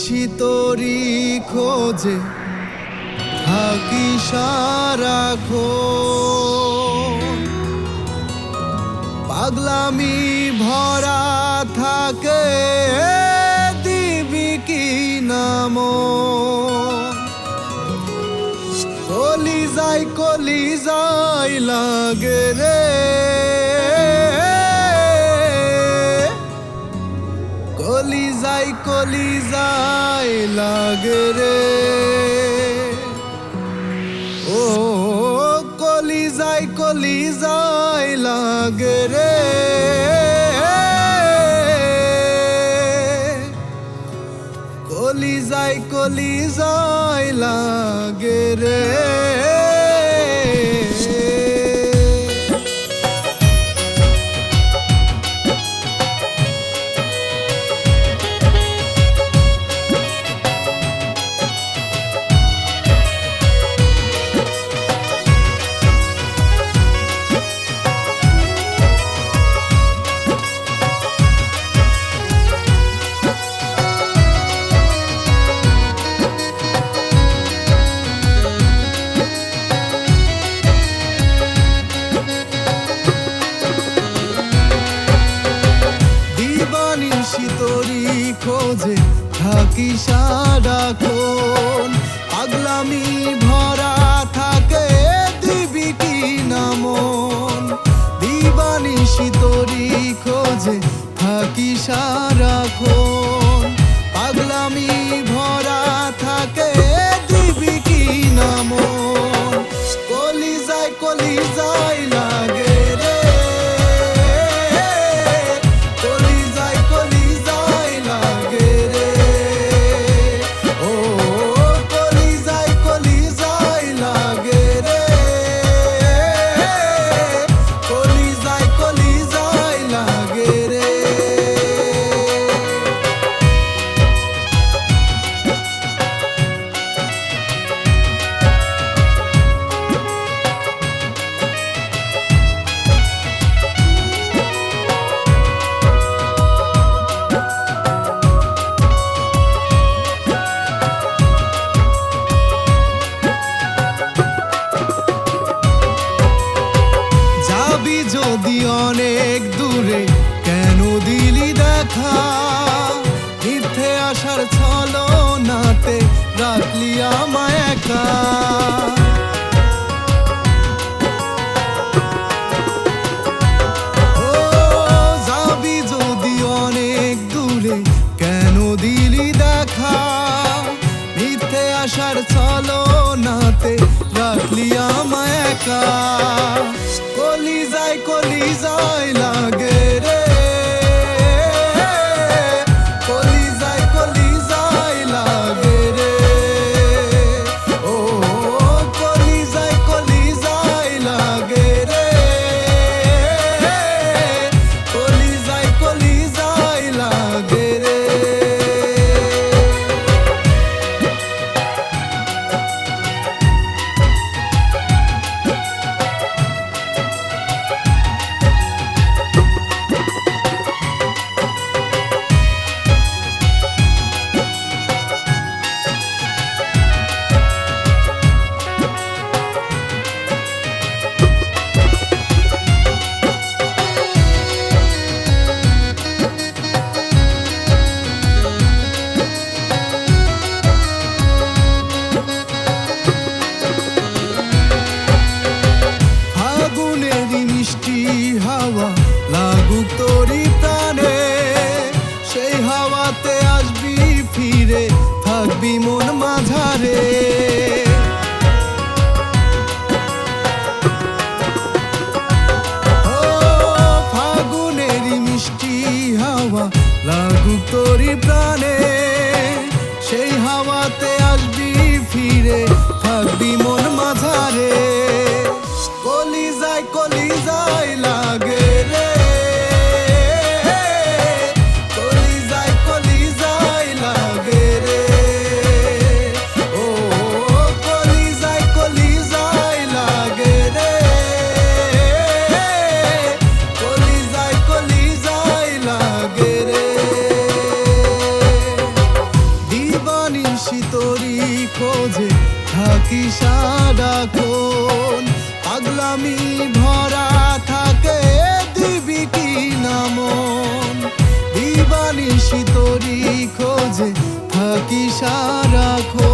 নিশি তোরি খোঁজে থাকি সারাক্ষণ, পাগলামি ভরা থাকে দিবি কি নাম। কলিজায় লাগে রে, কলিজায় লাগে রে, ও কলিজায় লাগে রে, কলিজায় লাগে রে। নিশি তোরি খোঁজে থাকি সারাক্ষণ, পাগলামি ভরা থাকে দিবি কি নামন। দিবানিশি তোরি খোঁজে থাকি সারাক্ষণ, পাগলামি ভরা থাকে দিবি কি নামন। কলিজায় লাগে রে, যদি অনেক দূরে কেন দিলি দেখা, মিথ্যে আসার ছলনাতে রাখলি আমায় একা। ও যাবি যদি অনেক দূরে কেন দিলি দেখা, মিথ্যে আসার ছলনাতে রাখলি আমায় একা। কলিজায় লাগে রে, কলিজায় লাগে রে, ও কলিজায় লাগে রে, কলিজায় লাগে রে। হাওয়া লাগুক তোরি প্রাণে, সেই হাওয়াতে আসবি ফিরে থাকবি মন মাঝারে। ও ফাগুনেরই মিষ্টি হাওয়া লাগুক তোরি প্রাণে, সেই হাওয়াতে আসবি ফিরে থাকবি মন মাঝারে। কলিজায় লাগে রে, কলিজায় লাগে রে, ও খোঁজে থাকি সারাক্ষণ। পাগলামি ভরা থাকে দিবি কি নামন, দিবানিশি তোরি খোঁজে থাকি সারাক্ষণ।